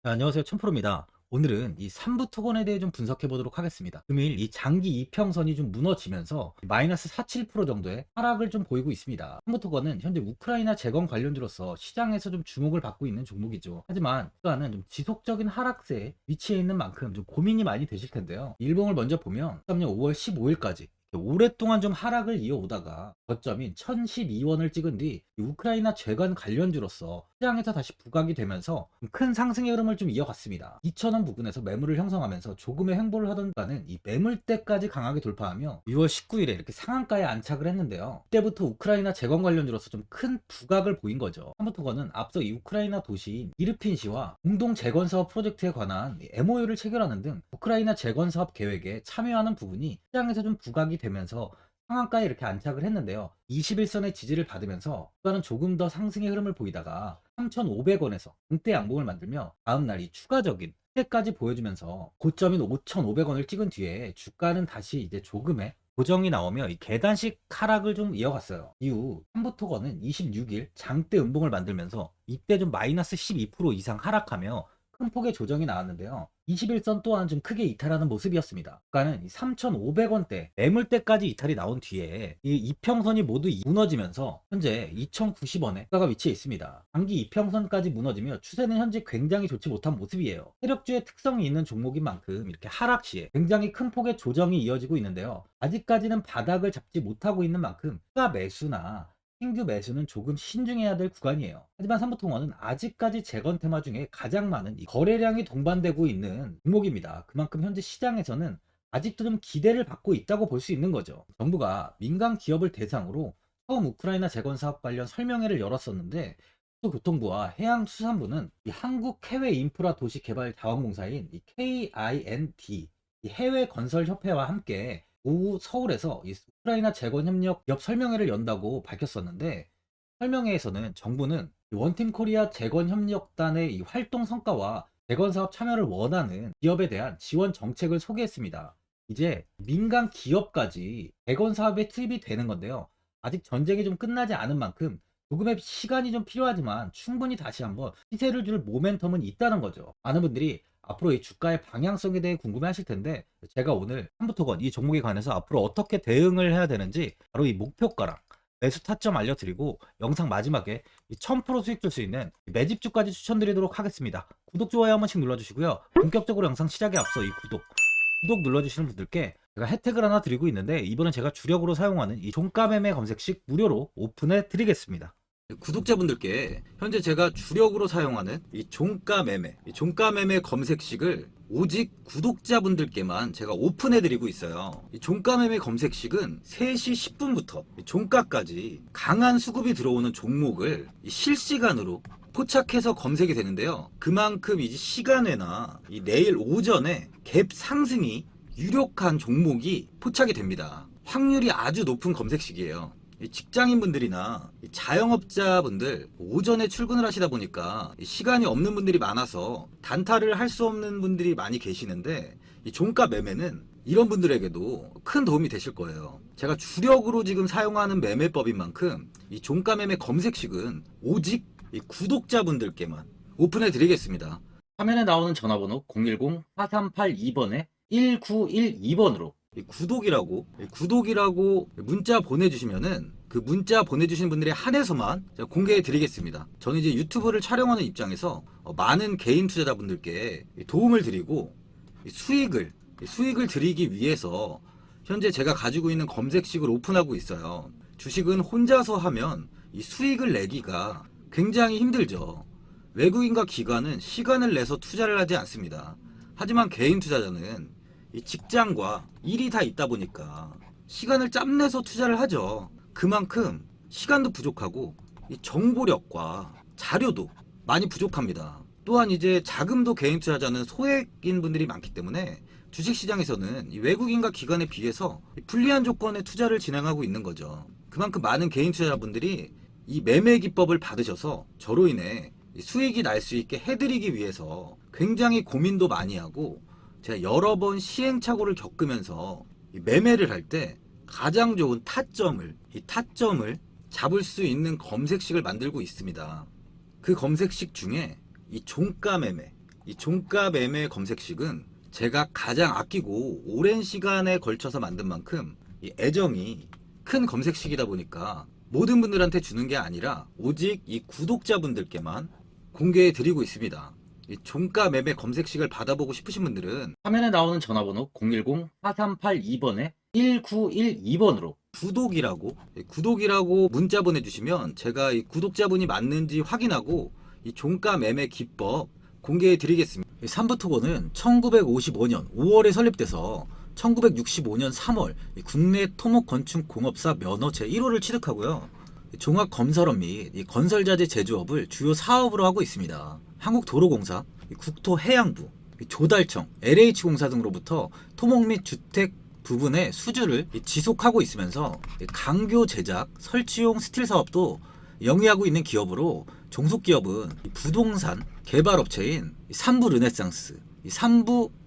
네, 안녕하세요. 천프로입니다. 오늘은 이 삼부 토건에 대해 좀 분석해 보도록 하겠습니다. 금일 이 장기 이평선이 좀 무너지면서 마이너스 4.7% 정도의 하락을 좀 보이고 있습니다. 삼부 토건은 현재 우크라이나 재건 관련주로서 시장에서 좀 주목을 받고 있는 종목이죠. 하지만 또한은 좀 지속적인 하락세에 위치해 있는 만큼 좀 고민이 많이 되실 텐데요. 일봉을 먼저 보면 2023년 5월 15일까지 오랫동안 좀 하락을 이어오다가 저점인 1012원을 찍은 뒤 우크라이나 재건 관련주로서 시장에서 다시 부각이 되면서 큰 상승의 흐름을 좀 이어갔습니다. 2,000원 부근에서 매물을 형성하면서 조금의 횡보를 하던 가는 이 매물대까지 강하게 돌파하며 6월 19일에 이렇게 상한가에 안착을 했는데요. 이때부터 우크라이나 재건 관련주로서 좀 큰 부각을 보인 거죠. 한부토건은 앞서 이 우크라이나 도시인 이르핀시와 공동 재건 사업 프로젝트에 관한 MOU를 체결하는 등 우크라이나 재건 사업 계획에 참여하는 부분이 시장에서 좀 부각이 되면서 상한가에 이렇게 안착을 했는데요. 21선의 지지를 받으면서 주가는 조금 더 상승의 흐름을 보이다가 3,500원에서 등대 양봉을 만들며 다음날이 추가적인 회까지 보여주면서 고점인 5,500원을 찍은 뒤에 주가는 다시 이제 조금의 고정이 나오며 이 계단식 하락을 좀 이어갔어요. 이후 삼부토건은 26일 장대 음봉을 만들면서 이때 좀 마이너스 12% 이상 하락하며 큰 폭의 조정이 나왔는데요. 21선 또한 좀 크게 이탈하는 모습이었습니다. 주가는 3,500원대 매물대까지 이탈이 나온 뒤에 이 이평선이 모두 무너지면서 현재 2,090원에 주가가 위치해 있습니다. 단기 이평선까지 무너지며 추세는 현재 굉장히 좋지 못한 모습이에요. 세력주의 특성이 있는 종목인 만큼 이렇게 하락 시에 굉장히 큰 폭의 조정이 이어지고 있는데요. 아직까지는 바닥을 잡지 못하고 있는 만큼 추가 매수나 신규 매수는 조금 신중해야 될 구간이에요. 하지만 삼부통화는 아직까지 재건 테마 중에 가장 많은 이 거래량이 동반되고 있는 종목입니다. 그만큼 현재 시장에서는 아직도 좀 기대를 받고 있다고 볼 수 있는 거죠. 정부가 민간 기업을 대상으로 처음 우크라이나 재건 사업 관련 설명회를 열었었는데 국토교통부와 해양수산부는 이 한국해외인프라도시개발자원공사인 이 KIND 이 해외건설협회와 함께 오후 서울에서 이 우크라이나 재건 협력 기업 설명회를 연다고 밝혔었는데, 설명회에서는 정부는 원팀 코리아 재건 협력단의 이 활동 성과와 재건 사업 참여를 원하는 기업에 대한 지원 정책을 소개했습니다. 이제 민간 기업까지 재건 사업에 투입이 되는 건데요. 아직 전쟁이 좀 끝나지 않은 만큼 조금의 시간이 좀 필요하지만 충분히 다시 한번 시세를 줄 모멘텀은 있다는 거죠. 많은 분들이 앞으로 이 주가의 방향성에 대해 궁금해 하실 텐데, 제가 오늘 한부토건 이 종목에 관해서 앞으로 어떻게 대응을 해야 되는지 바로 이 목표가랑 매수 타점 알려드리고, 영상 마지막에 이 1000% 수익 줄 수 있는 매집주까지 추천드리도록 하겠습니다. 구독, 좋아요 한 번씩 눌러주시고요. 본격적으로 영상 시작에 앞서 이 구독 눌러주시는 분들께 제가 혜택을 하나 드리고 있는데, 이번엔 제가 주력으로 사용하는 이 종가 매매 검색식 무료로 오픈해 드리겠습니다. 구독자분들께 현재 제가 주력으로 사용하는 이 종가 매매 검색식을 오직 구독자분들께만 제가 오픈해 드리고 있어요. 이 종가 매매 검색식은 3시 10분부터 종가까지 강한 수급이 들어오는 종목을 실시간으로 포착해서 검색이 되는데요. 그만큼 이제 시간외나 이 내일 오전에 갭 상승이 유력한 종목이 포착이 됩니다. 확률이 아주 높은 검색식이에요. 직장인분들이나 자영업자분들 오전에 출근을 하시다 보니까 시간이 없는 분들이 많아서 단타를 할 수 없는 분들이 많이 계시는데, 이 종가 매매는 이런 분들에게도 큰 도움이 되실 거예요. 제가 주력으로 지금 사용하는 매매법인 만큼 이 종가 매매 검색식은 오직 이 구독자분들께만 오픈해 드리겠습니다. 화면에 나오는 전화번호 010-4382번에 1912번으로 구독이라고 문자 보내주시면은 그 문자 보내주신 분들에 한해서만 제가 공개해 드리겠습니다. 저는 이제 유튜브를 촬영하는 입장에서 많은 개인 투자자분들께 도움을 드리고 수익을 드리기 위해서 현재 제가 가지고 있는 검색식을 오픈하고 있어요. 주식은 혼자서 하면 이 수익을 내기가 굉장히 힘들죠. 외국인과 기관은 시간을 내서 투자를 하지 않습니다. 하지만 개인 투자자는 이 직장과 일이 다 있다 보니까 시간을 짬내서 투자를 하죠. 그만큼 시간도 부족하고 이 정보력과 자료도 많이 부족합니다. 또한 이제 자금도 개인 투자자는 소액인 분들이 많기 때문에 주식시장에서는 이 외국인과 기관에 비해서 불리한 조건의 투자를 진행하고 있는 거죠. 그만큼 많은 개인 투자자분들이 이 매매 기법을 받으셔서 저로 인해 수익이 날 수 있게 해드리기 위해서 굉장히 고민도 많이 하고, 제가 여러 번 시행착오를 겪으면서 매매를 할 때 가장 좋은 타점을 잡을 수 있는 검색식을 만들고 있습니다. 그 검색식 중에 이 종가 매매 이 종가 매매 검색식은 제가 가장 아끼고 오랜 시간에 걸쳐서 만든 만큼 이 애정이 큰 검색식이다 보니까 모든 분들한테 주는 게 아니라 오직 이 구독자분들께만 공개해 드리고 있습니다. 이 종가 매매 검색식을 받아보고 싶으신 분들은 화면에 나오는 전화번호 010-4382번에 1912번으로 구독이라고 문자 보내주시면 제가 이 구독자분이 맞는지 확인하고 이 종가 매매 기법 공개해 드리겠습니다. 삼부토건은 1955년 5월에 설립돼서 1965년 3월 국내 토목건축공업사 면허 제1호를 취득하고요. 종합건설업 및 건설자재 제조업을 주요 사업으로 하고 있습니다. 한국도로공사, 국토해양부, 조달청, LH공사 등으로부터 토목 및 주택 부분의 수주를 지속하고 있으면서 강교 제작, 설치용 스틸 사업도 영위하고 있는 기업으로 종속기업은 부동산 개발업체인 삼부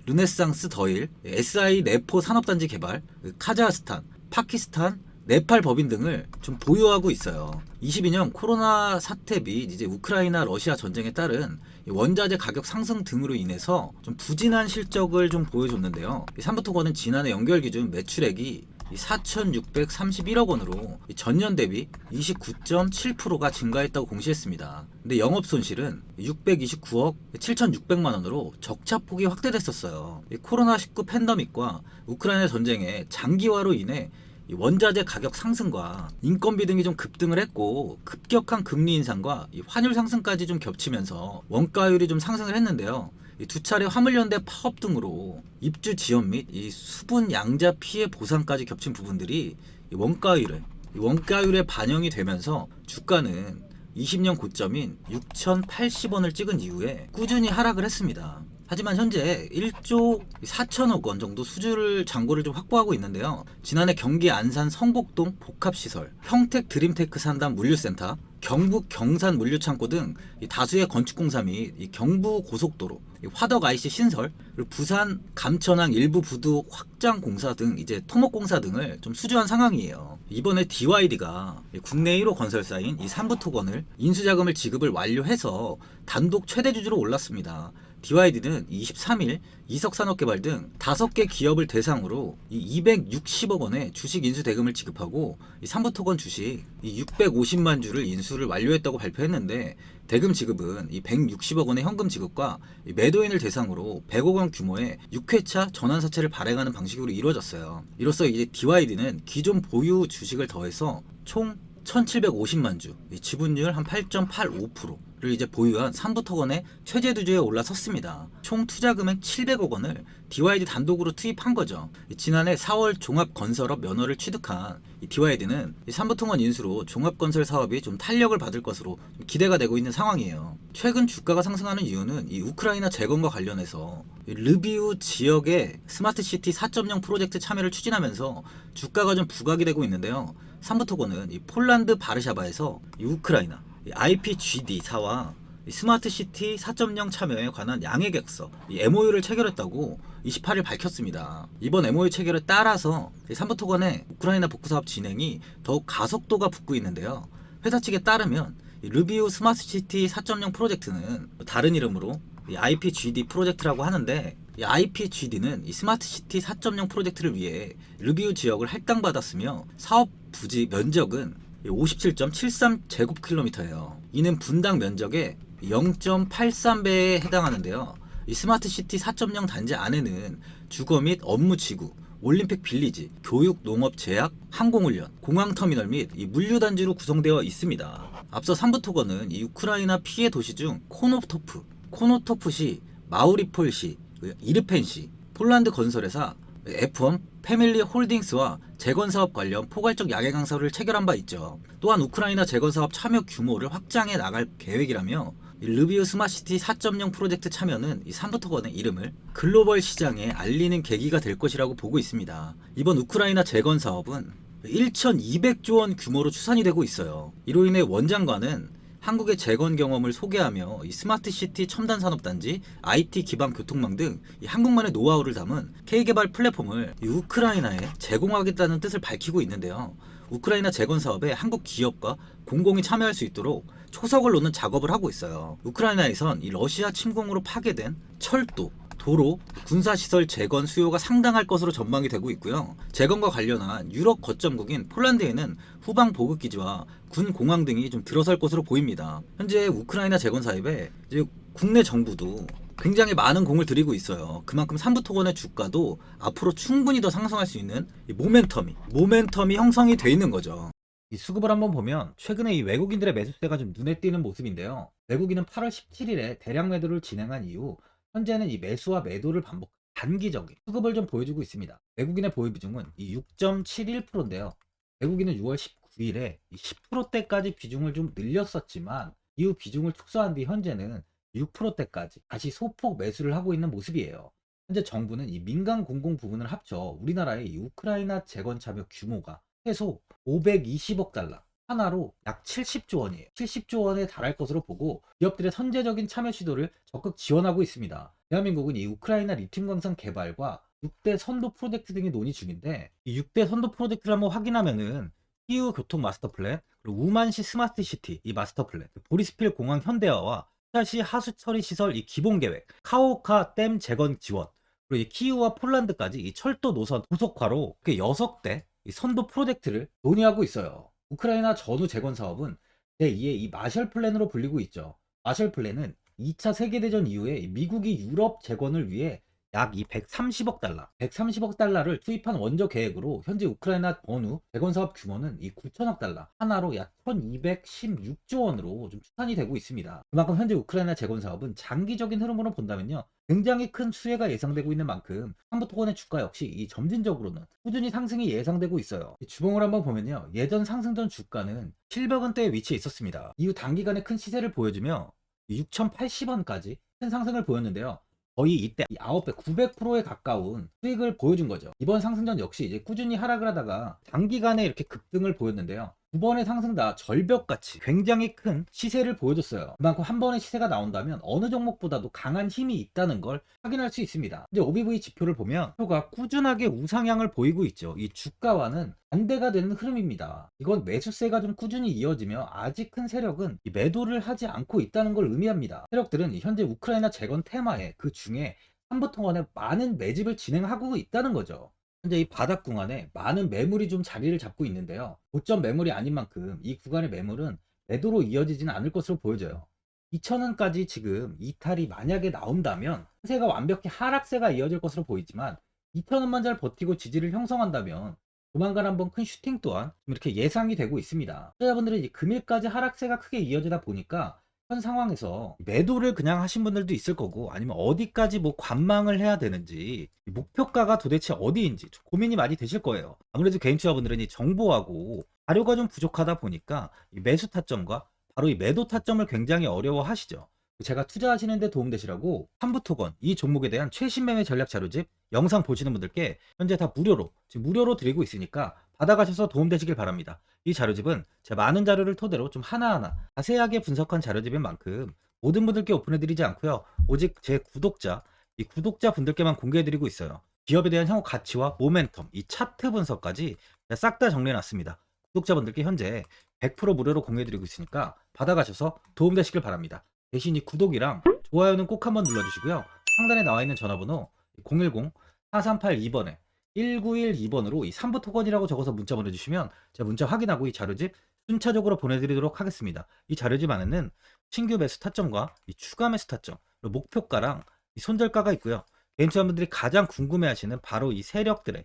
르네상스 더일, SI 내포 산업단지 개발, 카자흐스탄, 파키스탄, 네팔 법인 등을 좀 보유하고 있어요. 22년 코로나 사태 및 이제 우크라이나 러시아 전쟁에 따른 원자재 가격 상승 등으로 인해서 좀 부진한 실적을 좀 보여줬는데요. 삼부토건은 지난해 연결 기준 매출액이 4,631억 원으로 전년 대비 29.7%가 증가했다고 공시했습니다. 근데 영업 손실은 629억 7,600만 원으로 적자폭이 확대됐었어요. 코로나19 팬데믹과 우크라이나 전쟁의 장기화로 인해 원자재 가격 상승과 인건비 등이 좀 급등을 했고 급격한 금리 인상과 환율 상승까지 좀 겹치면서 원가율이 좀 상승을 했는데요. 두 차례 화물연대 파업 등으로 입주 지연 및 수분 양자 피해 보상까지 겹친 부분들이 원가율에 반영이 되면서 주가는 20년 고점인 6,080원을 찍은 이후에 꾸준히 하락을 했습니다. 하지만 현재 1조 4천억 원 정도 수주를 잔고를 좀 확보하고 있는데요. 지난해 경기 안산 성곡동 복합시설, 평택 드림테크 산단 물류센터, 경북 경산 물류창고 등 다수의 건축공사 및 경부 고속도로, 화덕 IC 신설, 그리고 부산 감천항 일부 부두 확장 공사 등 이제 토목공사 등을 좀 수주한 상황이에요. 이번에 DYD가 국내 1호 건설사인 이 삼부토건을 인수자금을 지급을 완료해서 단독 최대 주주로 올랐습니다. DYD는 23일 이석산업개발 등 5개 기업을 대상으로 260억 원의 주식 인수 대금을 지급하고 삼부토건 주식 650만 주를 인수를 완료했다고 발표했는데 대금 지급은 160억 원의 현금 지급과 매도인을 대상으로 100억 원 규모의 6회차 전환사채를 발행하는 방식으로 이루어졌어요. 이로써 이제 DYD는 기존 보유 주식을 더해서 총 1,750만 주, 지분율 한 8.85%를 이제 보유한 삼부토건의 최대 주주에 올라섰습니다. 총 투자 금액 700억 원을 DYD 단독으로 투입한 거죠. 지난해 4월 종합건설업 면허를 취득한 DYD는 삼부토건 인수로 종합건설 사업이 좀 탄력을 받을 것으로 기대가 되고 있는 상황이에요. 최근 주가가 상승하는 이유는 이 우크라이나 재건과 관련해서 르비우 지역의 스마트시티 4.0 프로젝트 참여를 추진하면서 주가가 좀 부각이 되고 있는데요. 삼부토건은 이 폴란드 바르샤바에서 이 우크라이나 IPGD사와 스마트시티 4.0 참여에 관한 양해계약서 MOU를 체결했다고 28일 밝혔습니다. 이번 MOU 체결에 따라서 삼부토건의 우크라이나 복구사업 진행이 더욱 가속도가 붙고 있는데요. 회사 측에 따르면 르비우 스마트시티 4.0 프로젝트는 다른 이름으로 IPGD 프로젝트라고 하는데 이 IPGD는 이 스마트시티 4.0 프로젝트를 위해 르비우 지역을 할당받았으며 사업 부지 면적은 57.73제곱킬로미터예요. 이는 분당 면적의 0.83배에 해당하는데요. 이 스마트시티 4.0 단지 안에는 주거 및 업무 지구, 올림픽 빌리지, 교육, 농업, 제약, 항공훈련, 공항터미널 및 이 물류단지로 구성되어 있습니다. 앞서 삼부토건은 이 우크라이나 피해 도시 중 코노토프시, 마우리폴시, 이르펜시, 폴란드 건설회사 F1 패밀리 홀딩스와 재건사업 관련 포괄적 양해 강서를 체결한 바 있죠. 또한 우크라이나 재건사업 참여 규모를 확장해 나갈 계획이라며 르비우 스마트시티 4.0 프로젝트 참여는 이 삼부토건의 이름을 글로벌 시장에 알리는 계기가 될 것이라고 보고 있습니다. 이번 우크라이나 재건사업은 1,200조 원 규모로 추산이 되고 있어요. 이로 인해 원장관은 한국의 재건 경험을 소개하며 이 스마트시티 첨단산업단지, IT 기반 교통망 등 이 한국만의 노하우를 담은 K개발 플랫폼을 이 우크라이나에 제공하겠다는 뜻을 밝히고 있는데요. 우크라이나 재건 사업에 한국 기업과 공공이 참여할 수 있도록 초석을 놓는 작업을 하고 있어요. 우크라이나에선 이 러시아 침공으로 파괴된 철도, 도로, 군사시설 재건 수요가 상당할 것으로 전망이 되고 있고요. 재건과 관련한 유럽 거점국인 폴란드에는 후방 보급기지와 군 공항 등이 좀 들어설 것으로 보입니다. 현재 우크라이나 재건 사업에 이제 국내 정부도 굉장히 많은 공을 들이고 있어요. 그만큼 삼부토건의 주가도 앞으로 충분히 더 상승할 수 있는 이 모멘텀이 형성이 돼 있는 거죠. 이 수급을 한번 보면 최근에 이 외국인들의 매수세가 좀 눈에 띄는 모습인데요. 외국인은 8월 17일에 대량 매도를 진행한 이후 현재는 이 매수와 매도를 반복 단기적인 수급을 좀 보여주고 있습니다. 외국인의 보유 비중은 이 6.71%인데요. 외국인은 6월 19일에 10%대까지 비중을 좀 늘렸었지만 이후 비중을 축소한 뒤 현재는 6%대까지 다시 소폭 매수를 하고 있는 모습이에요. 현재 정부는 이 민간 공공 부분을 합쳐 우리나라의 이 우크라이나 재건 참여 규모가 최소 520억 달러, 하나로 약 70조 원이에요. 70조 원에 달할 것으로 보고 기업들의 선제적인 참여 시도를 적극 지원하고 있습니다. 대한민국은 이 우크라이나 리튬 광산 개발과 6대 선도 프로젝트 등이 논의 중인데 이 6대 선도 프로젝트를 한번 확인하면은 키우 교통 마스터 플랜, 그리고 우만시 스마트 시티 이 마스터 플랜, 보리스필 공항 현대화와 수달시 하수 처리 시설 이 기본 계획, 카오카 댐 재건 지원, 그리고 이 키우와 폴란드까지 이 철도 노선 고속화로 6대 이 선도 프로젝트를 논의하고 있어요. 우크라이나 전후 재건 사업은 제2의 이 마셜 플랜으로 불리고 있죠. 마셜 플랜은 2차 세계대전 이후에 미국이 유럽 재건을 위해 약 이 130억 달러를 투입한 원조 계획으로 현재 우크라이나 전후 재건 사업 규모는 이 9천억 달러, 하나로 약 1216조 원으로 좀 추산이 되고 있습니다. 그만큼 현재 우크라이나 재건 사업은 장기적인 흐름으로 본다면요. 굉장히 큰 수혜가 예상되고 있는 만큼 한부토건의 주가 역시 이 점진적으로는 꾸준히 상승이 예상되고 있어요. 주봉을 한번 보면요. 예전 상승 전 주가는 700원대에 위치해 있었습니다. 이후 단기간에 큰 시세를 보여주며 6,080원까지 큰 상승을 보였는데요. 거의 이때 9배, 900%에 가까운 수익을 보여준 거죠. 이번 상승전 역시 이제 꾸준히 하락을 하다가 단기간에 이렇게 급등을 보였는데요. 두 번의 상승 다 절벽같이 굉장히 큰 시세를 보여줬어요. 그만큼 한 번의 시세가 나온다면 어느 종목보다도 강한 힘이 있다는 걸 확인할 수 있습니다. 이제 OBV 지표를 보면 표가 꾸준하게 우상향을 보이고 있죠. 이 주가와는 반대가 되는 흐름입니다. 이건 매수세가 좀 꾸준히 이어지며 아직 큰 세력은 이 매도를 하지 않고 있다는 걸 의미합니다. 세력들은 현재 우크라이나 재건 테마에 그 중에 한부통원에 많은 매집을 진행하고 있다는 거죠. 현재 이 바닥 구간에 많은 매물이 좀 자리를 잡고 있는데요. 고점 매물이 아닌 만큼 이 구간의 매물은 매도로 이어지지는 않을 것으로 보여져요. 2,000원까지 지금 이탈이 만약에 나온다면 추세가 완벽히 하락세가 이어질 것으로 보이지만 2,000원만 잘 버티고 지지를 형성한다면 조만간 한번 큰 슈팅 또한 좀 이렇게 예상이 되고 있습니다. 투자자분들은 이제 금일까지 하락세가 크게 이어지다 보니까 현 상황에서 매도를 그냥 하신 분들도 있을 거고 아니면 어디까지 뭐 관망을 해야 되는지 목표가가 도대체 어디인지 좀 고민이 많이 되실 거예요. 아무래도 개인 투자분들은 이 정보하고 자료가 좀 부족하다 보니까 이 매수 타점과 바로 이 매도 타점을 굉장히 어려워하시죠. 제가 투자하시는데 도움되시라고 한부토건 이 종목에 대한 최신 매매 전략 자료집 영상 보시는 분들께 현재 다 무료로 지금 무료로 드리고 있으니까 받아가셔서 도움되시길 바랍니다. 이 자료집은 제 많은 자료를 토대로 좀 하나하나 자세하게 분석한 자료집인 만큼 모든 분들께 오픈해드리지 않고요. 오직 제 구독자, 이 구독자 분들께만 공개해드리고 있어요. 기업에 대한 향후 가치와 모멘텀, 이 차트 분석까지 싹 다 정리해놨습니다. 구독자분들께 현재 100% 무료로 공개해드리고 있으니까 받아가셔서 도움되시길 바랍니다. 대신 이 구독이랑 좋아요는 꼭 한번 눌러주시고요. 상단에 나와 있는 전화번호 010-4382번에 1912번으로 이 3부 토건이라고 적어서 문자 보내주시면 제가 문자 확인하고 이 자료집 순차적으로 보내드리도록 하겠습니다. 이 자료집 안에는 신규 매수 타점과 이 추가 매수 타점, 그리고 목표가랑 이 손절가가 있고요. 개인 투자분들이 가장 궁금해하시는 바로 이 세력들의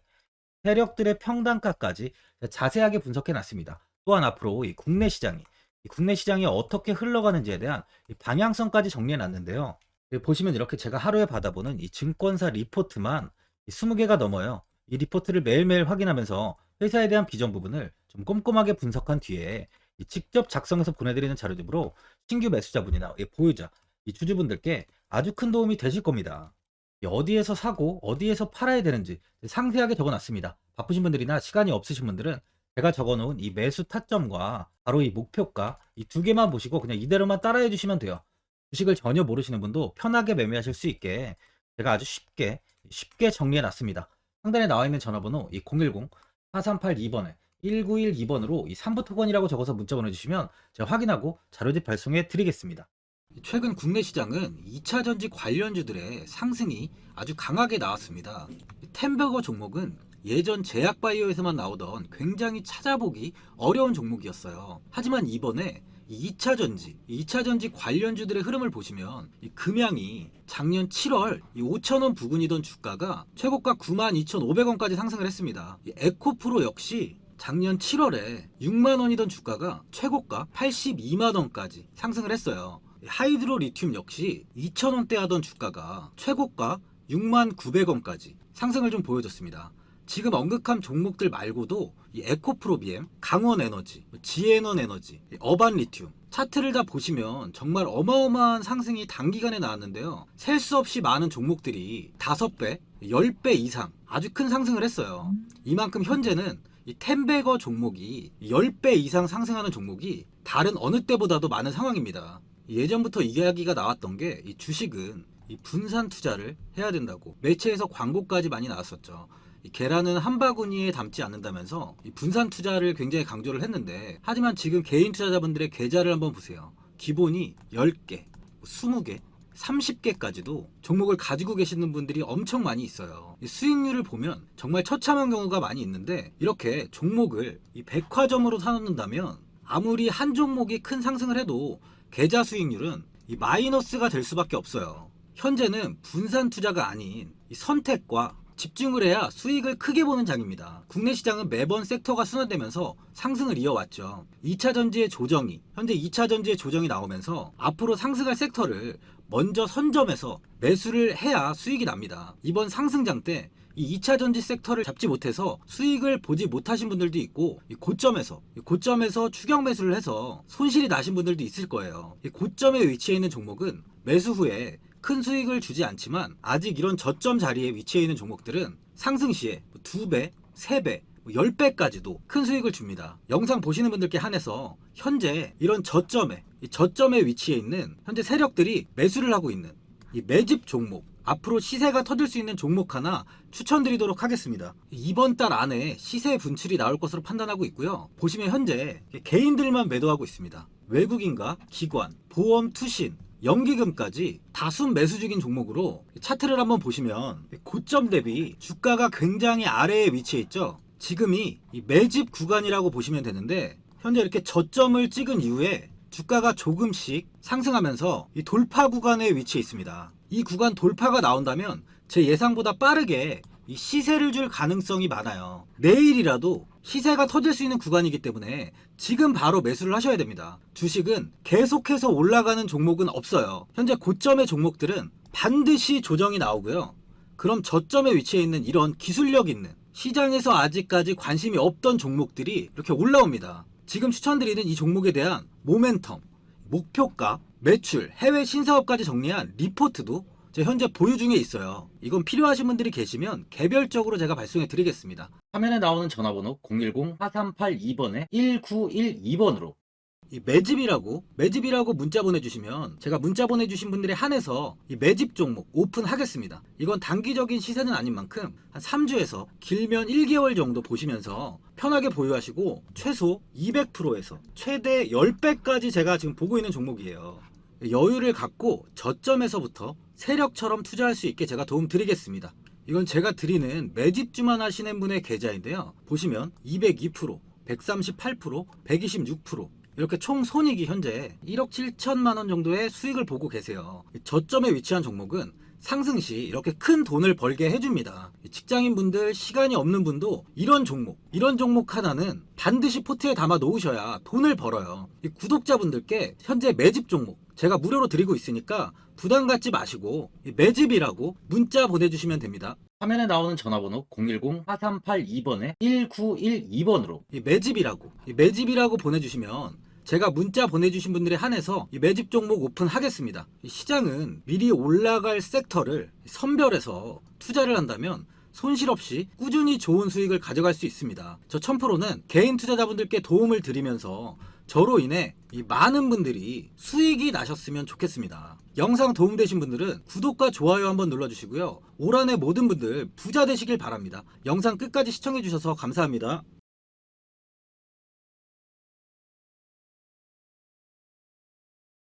평단가까지 자세하게 분석해 놨습니다. 또한 앞으로 이 국내 시장이 어떻게 흘러가는지에 대한 이 방향성까지 정리해 놨는데요. 보시면 이렇게 제가 하루에 받아보는 이 증권사 리포트만 20개가 넘어요. 이 리포트를 매일매일 확인하면서 회사에 대한 비전 부분을 좀 꼼꼼하게 분석한 뒤에 직접 작성해서 보내드리는 자료집으로 신규 매수자분이나 보유자, 이 주주분들께 아주 큰 도움이 되실 겁니다. 어디에서 사고 어디에서 팔아야 되는지 상세하게 적어놨습니다. 바쁘신 분들이나 시간이 없으신 분들은 제가 적어놓은 이 매수 타점과 바로 이 목표가 이 두 개만 보시고 그냥 이대로만 따라해 주시면 돼요. 주식을 전혀 모르시는 분도 편하게 매매하실 수 있게 제가 아주 쉽게 정리해 놨습니다. 상단에 나와 있는 전화번호 이 010-4382번에 1912번으로 이 3부 토건이라고 적어서 문자 보내주시면 제가 확인하고 자료집 발송해 드리겠습니다. 최근 국내 시장은 2차 전지 관련주들의 상승이 아주 강하게 나왔습니다. 템버거 종목은 예전 제약바이오에서만 나오던 굉장히 찾아보기 어려운 종목이었어요. 하지만 이번에 2차 전지 관련주들의 흐름을 보시면 이 금양이 작년 7월 5,000원 부근이던 주가가 최고가 92,500원까지 상승을 했습니다. 이 에코프로 역시 작년 7월에 6만원이던 주가가 최고가 82만원까지 상승을 했어요. 하이드로 리튬 역시 2,000원대 하던 주가가 최고가 69,900원까지 상승을 좀 보여줬습니다. 지금 언급한 종목들 말고도 이 에코프로비엠, 강원에너지, 지에너에너지, 어반리튬 차트를 다 보시면 정말 어마어마한 상승이 단기간에 나왔는데요. 셀 수 없이 많은 종목들이 5배, 10배 이상 아주 큰 상승을 했어요. 이만큼 현재는 이 템베거 종목이 10배 이상 상승하는 종목이 다른 어느 때보다도 많은 상황입니다. 예전부터 이야기가 나왔던 게 이 주식은 이 분산 투자를 해야 된다고 매체에서 광고까지 많이 나왔었죠. 이 계란은 한 바구니에 담지 않는다면서 이 분산 투자를 굉장히 강조를 했는데, 하지만 지금 개인 투자자분들의 계좌를 한번 보세요. 기본이 10개, 20개, 30개까지도 종목을 가지고 계시는 분들이 엄청 많이 있어요. 이 수익률을 보면 정말 처참한 경우가 많이 있는데, 이렇게 종목을 이 백화점으로 사놓는다면 아무리 한 종목이 큰 상승을 해도 계좌 수익률은 이 마이너스가 될 수밖에 없어요. 현재는 분산 투자가 아닌 이 선택과 집중을 해야 수익을 크게 보는 장입니다. 국내 시장은 매번 섹터가 순환되면서 상승을 이어왔죠. 2차 전지의 조정이, 현재 2차 전지의 조정이 나오면서 앞으로 상승할 섹터를 먼저 선점해서 매수를 해야 수익이 납니다. 이번 상승장 때 이 2차 전지 섹터를 잡지 못해서 수익을 보지 못하신 분들도 있고, 이 고점에서 추격 매수를 해서 손실이 나신 분들도 있을 거예요. 이 고점에 위치해 있는 종목은 매수 후에 큰 수익을 주지 않지만, 아직 이런 저점 자리에 위치해 있는 종목들은 상승 시에 2배, 3배, 10배까지도 큰 수익을 줍니다. 영상 보시는 분들께 한해서 현재 이런 저점에 위치해 있는 현재 세력들이 매수를 하고 있는 이 매집 종목, 앞으로 시세가 터질 수 있는 종목 하나 추천드리도록 하겠습니다. 이번 달 안에 시세 분출이 나올 것으로 판단하고 있고요. 보시면 현재 개인들만 매도하고 있습니다. 외국인과 기관, 보험, 투신, 연기금까지 다수 매수 중인 종목으로 차트를 한번 보시면 고점 대비 주가가 굉장히 아래에 위치해 있죠. 지금이 이 매집 구간이라고 보시면 되는데, 현재 이렇게 저점을 찍은 이후에 주가가 조금씩 상승하면서 이 돌파 구간에 위치해 있습니다. 이 구간 돌파가 나온다면 제 예상보다 빠르게 이 시세를 줄 가능성이 많아요. 내일이라도 시세가 터질 수 있는 구간이기 때문에 지금 바로 매수를 하셔야 됩니다. 주식은 계속해서 올라가는 종목은 없어요. 현재 고점의 종목들은 반드시 조정이 나오고요. 그럼 저점에 위치해 있는 이런 기술력 있는, 시장에서 아직까지 관심이 없던 종목들이 이렇게 올라옵니다. 지금 추천드리는 이 종목에 대한 모멘텀, 목표가, 매출, 해외 신사업까지 정리한 리포트도 제 현재 보유 중에 있어요. 이건 필요하신 분들이 계시면 개별적으로 제가 발송해 드리겠습니다. 화면에 나오는 전화번호 010-4382번에 1912번으로 이 매집이라고 문자 보내주시면 제가 문자 보내주신 분들에 한해서 이 매집 종목 오픈하겠습니다. 이건 단기적인 시세는 아닌 만큼 한 3주에서 길면 1개월 정도 보시면서 편하게 보유하시고 최소 200%에서 최대 10배까지 제가 지금 보고 있는 종목이에요. 여유를 갖고 저점에서부터 세력처럼 투자할 수 있게 제가 도움 드리겠습니다. 이건 제가 드리는 매집주만 하시는 분의 계좌인데요. 보시면 202%, 138%, 126%, 이렇게 총 손익이 현재 1억 7천만 원 정도의 수익을 보고 계세요. 저점에 위치한 종목은 상승 시 이렇게 큰 돈을 벌게 해줍니다. 직장인분들, 시간이 없는 분도 이런 종목 하나는 반드시 포트에 담아 놓으셔야 돈을 벌어요. 구독자분들께 현재 매집 종목 제가 무료로 드리고 있으니까 부담 갖지 마시고 매집이라고 문자 보내주시면 됩니다. 화면에 나오는 전화번호 010-4382번에 1912번으로 매집이라고 보내주시면 제가 문자 보내주신 분들에 한해서 이 매집 종목 오픈하겠습니다. 시장은 미리 올라갈 섹터를 선별해서 투자를 한다면 손실 없이 꾸준히 좋은 수익을 가져갈 수 있습니다. 저 1000%는 개인 투자자분들께 도움을 드리면서 저로 인해 이 많은 분들이 수익이 나셨으면 좋겠습니다. 영상 도움되신 분들은 구독과 좋아요 한번 눌러주시고요. 올 한해 모든 분들 부자 되시길 바랍니다. 영상 끝까지 시청해주셔서 감사합니다.